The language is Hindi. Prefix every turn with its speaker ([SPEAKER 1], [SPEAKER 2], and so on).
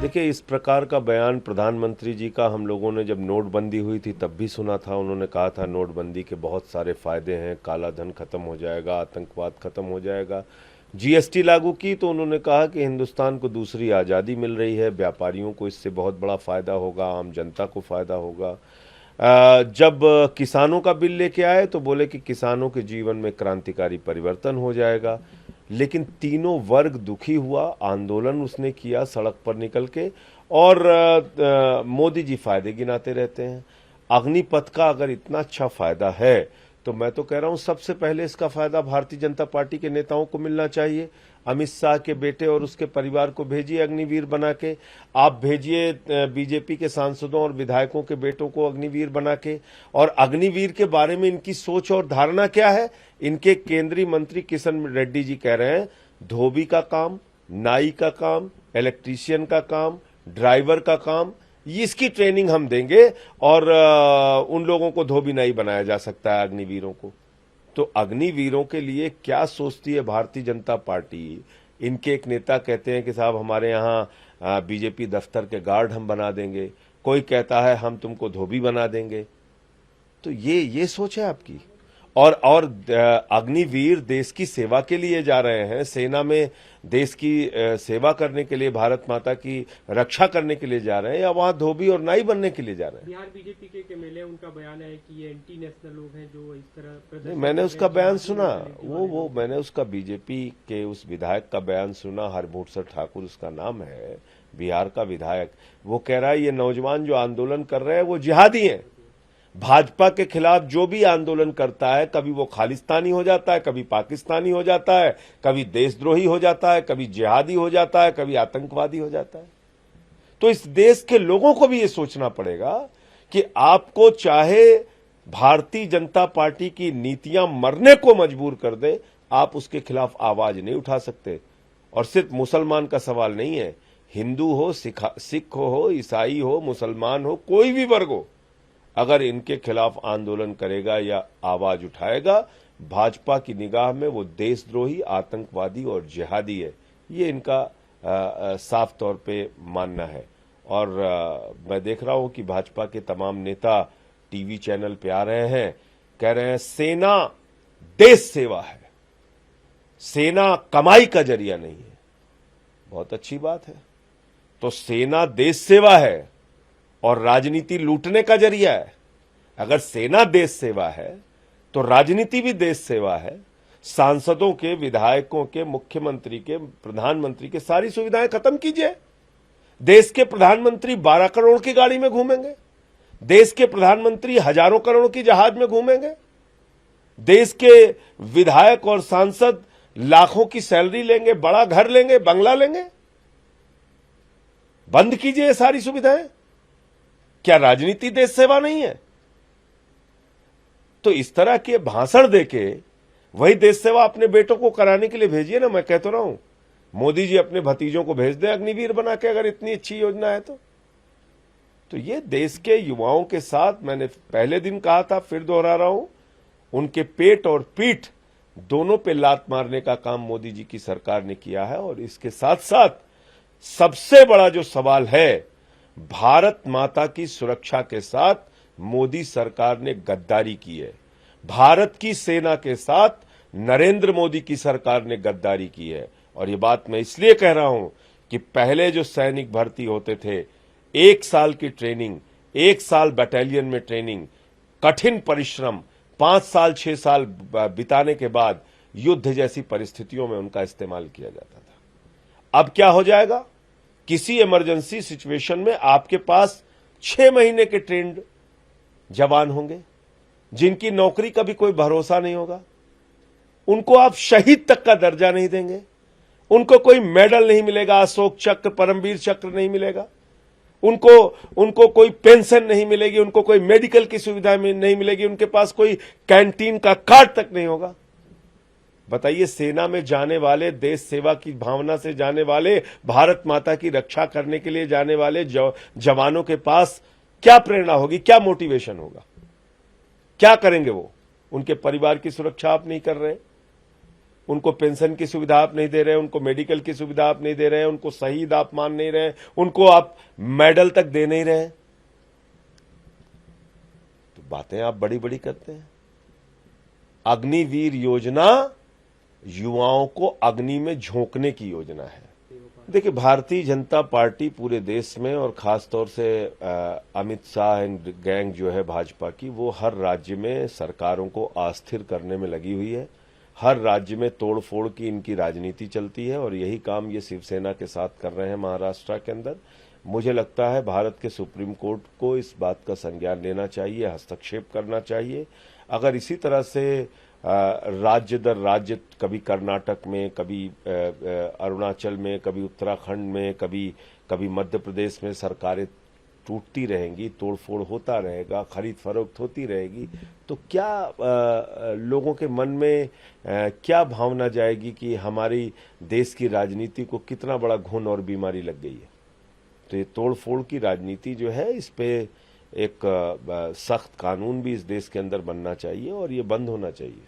[SPEAKER 1] देखिए, इस प्रकार का बयान प्रधानमंत्री जी का हम लोगों ने जब नोटबंदी हुई थी तब भी सुना था। उन्होंने कहा था नोटबंदी के बहुत सारे फायदे हैं, काला धन खत्म हो जाएगा, आतंकवाद खत्म हो जाएगा। जीएसटी लागू की तो उन्होंने कहा कि हिंदुस्तान को दूसरी आज़ादी मिल रही है, व्यापारियों को इससे बहुत बड़ा फायदा होगा, आम जनता को फायदा होगा। जब किसानों का बिल लेके आए तो बोले कि किसानों के जीवन में क्रांतिकारी परिवर्तन हो जाएगा। लेकिन तीनों वर्ग दुखी हुआ, आंदोलन उसने किया सड़क पर निकल के, और मोदी जी फायदे गिनाते रहते हैं। अग्निपथ का अगर इतना अच्छा फायदा है तो मैं तो कह रहा हूं सबसे पहले इसका फायदा भारतीय जनता पार्टी के नेताओं को मिलना चाहिए। अमित शाह के बेटे और उसके परिवार को भेजिए अग्निवीर बना के, आप भेजिए बीजेपी के सांसदों और विधायकों के बेटों को अग्निवीर बना के। और अग्निवीर के बारे में इनकी सोच और धारणा क्या है? इनके केंद्रीय मंत्री किशन रेड्डी जी कह रहे हैं धोबी का काम, नाई का काम, इलेक्ट्रीशियन का काम, ड्राइवर का काम, इसकी ट्रेनिंग हम देंगे और उन लोगों को धोबी नाई बनाया जा सकता है अग्निवीरों को। तो अग्निवीरों के लिए क्या सोचती है भारतीय जनता पार्टी? इनके एक नेता कहते हैं कि साहब हमारे यहाँ बीजेपी दफ्तर के गार्ड हम बना देंगे, कोई कहता है हम तुमको धोबी बना देंगे। तो ये सोच है आपकी। और अग्निवीर देश की सेवा के लिए जा रहे हैं, सेना में देश की सेवा करने के लिए, भारत माता की रक्षा करने के लिए जा रहे हैं, या वहां धोबी और नाई बनने के लिए जा रहे हैं?
[SPEAKER 2] बिहार बीजेपी के एमएलए उनका बयान है कि ये एंटी नेशनल लोग हैं जो इस तरह
[SPEAKER 1] मैंने उसका बयान सुना, वो मैंने उसका बीजेपी के उस विधायक का बयान सुना, हरभूषण ठाकुर उसका नाम है, बिहार का विधायक। वो कह रहा है ये नौजवान जो आंदोलन कर रहे हैं वो जिहादी हैं। भाजपा के खिलाफ जो भी आंदोलन करता है कभी वो खालिस्तानी हो जाता है, कभी पाकिस्तानी हो जाता है, कभी देशद्रोही हो जाता है, कभी जिहादी हो जाता है, कभी आतंकवादी हो जाता है। तो इस देश के लोगों को भी ये सोचना पड़ेगा कि आपको चाहे भारतीय जनता पार्टी की नीतियां मरने को मजबूर कर दे, आप उसके खिलाफ आवाज नहीं उठा सकते। और सिर्फ मुसलमान का सवाल नहीं है, हिंदू हो, सिख हो, ईसाई हो, मुसलमान हो, कोई भी वर्ग हो, अगर इनके खिलाफ आंदोलन करेगा या आवाज उठाएगा, भाजपा की निगाह में वो देशद्रोही, आतंकवादी और जिहादी है। ये इनका साफ तौर पे मानना है। और मैं देख रहा हूं कि भाजपा के तमाम नेता टीवी चैनल पे आ रहे हैं, कह रहे हैं सेना देश सेवा है, सेना कमाई का जरिया नहीं है। बहुत अच्छी बात है। तो सेना देश सेवा है और राजनीति लूटने का जरिया है। अगर सेना देश सेवा है तो राजनीति भी देश सेवा है। सांसदों के, विधायकों के, मुख्यमंत्री के, प्रधानमंत्री के सारी सुविधाएं खत्म कीजिए। देश के प्रधानमंत्री 12 करोड़ की गाड़ी में घूमेंगे, देश के प्रधानमंत्री हजारों करोड़ की जहाज में घूमेंगे, देश के विधायक और सांसद लाखों की सैलरी लेंगे, बड़ा घर लेंगे, बंगला लेंगे। बंद कीजिए ये सारी सुविधाएं। क्या राजनीति देश सेवा नहीं है? तो इस तरह के भाषण देके वही देश सेवा अपने बेटों को कराने के लिए भेजिए ना। मैं कह तो रहा हूं मोदी जी अपने भतीजों को भेज दें अग्निवीर बना के, अगर इतनी अच्छी योजना है तो ये देश के युवाओं के साथ, मैंने पहले दिन कहा था, फिर दोहरा रहा हूं, उनके पेट और पीठ दोनों पे लात मारने का काम मोदी जी की सरकार ने किया है। और इसके साथ साथ सबसे बड़ा जो सवाल है, भारत माता की सुरक्षा के साथ मोदी सरकार ने गद्दारी की है। भारत की सेना के साथ नरेंद्र मोदी की सरकार ने गद्दारी की है। और ये बात मैं इसलिए कह रहा हूं कि पहले जो सैनिक भर्ती होते थे, 1 साल की ट्रेनिंग, 1 साल बटालियन में ट्रेनिंग, कठिन परिश्रम, 5 साल 6 साल बिताने के बाद युद्ध जैसी परिस्थितियों में उनका इस्तेमाल किया जाता था। अब क्या हो जाएगा? किसी इमरजेंसी सिचुएशन में आपके पास 6 महीने के ट्रेंड जवान होंगे जिनकी नौकरी का भी कोई भरोसा नहीं होगा। उनको आप शहीद तक का दर्जा नहीं देंगे, उनको कोई मेडल नहीं मिलेगा, अशोक चक्र, परमवीर चक्र नहीं मिलेगा, उनको कोई पेंशन नहीं मिलेगी, उनको कोई मेडिकल की सुविधा नहीं मिलेगी, उनके पास कोई कैंटीन का कार्ड तक नहीं होगा। बताइए, सेना में जाने वाले, देश सेवा की भावना से जाने वाले, भारत माता की रक्षा करने के लिए जाने वाले जवानों के पास क्या प्रेरणा होगी, क्या मोटिवेशन होगा? क्या करेंगे वो? उनके परिवार की सुरक्षा आप नहीं कर रहे। उनको पेंशन की सुविधा आप नहीं दे रहे, उनको मेडिकल की सुविधा आप नहीं दे रहे, उनको शहीद आप मान नहीं रहे, उनको आप मेडल तक दे नहीं रहे, तो बातें आप बड़ी बड़ी करते हैं। अग्निवीर योजना युवाओं को अग्नि में झोंकने की योजना है। देखिए, भारतीय जनता पार्टी पूरे देश में और खासतौर से अमित शाह एंड गैंग जो है भाजपा की, वो हर राज्य में सरकारों को अस्थिर करने में लगी हुई है। हर राज्य में तोड़फोड़ की इनकी राजनीति चलती है और यही काम ये शिवसेना के साथ कर रहे हैं महाराष्ट्र के अंदर। मुझे लगता है भारत के सुप्रीम कोर्ट को इस बात का संज्ञान लेना चाहिए, हस्तक्षेप करना चाहिए। अगर इसी तरह से राज्य दर राज्य, कभी कर्नाटक में, कभी अरुणाचल में, कभी उत्तराखंड में, कभी मध्य प्रदेश में सरकारें टूटती रहेंगी, तोड़फोड़ होता रहेगा, खरीद फरोख्त होती रहेगी, तो क्या लोगों के मन में क्या भावना जाएगी कि हमारी देश की राजनीति को कितना बड़ा घुन और बीमारी लग गई है। तो ये तोड़फोड़ की राजनीति जो है, इस पे एक सख्त कानून भी इस देश के अंदर बनना चाहिए और ये बंद होना चाहिए।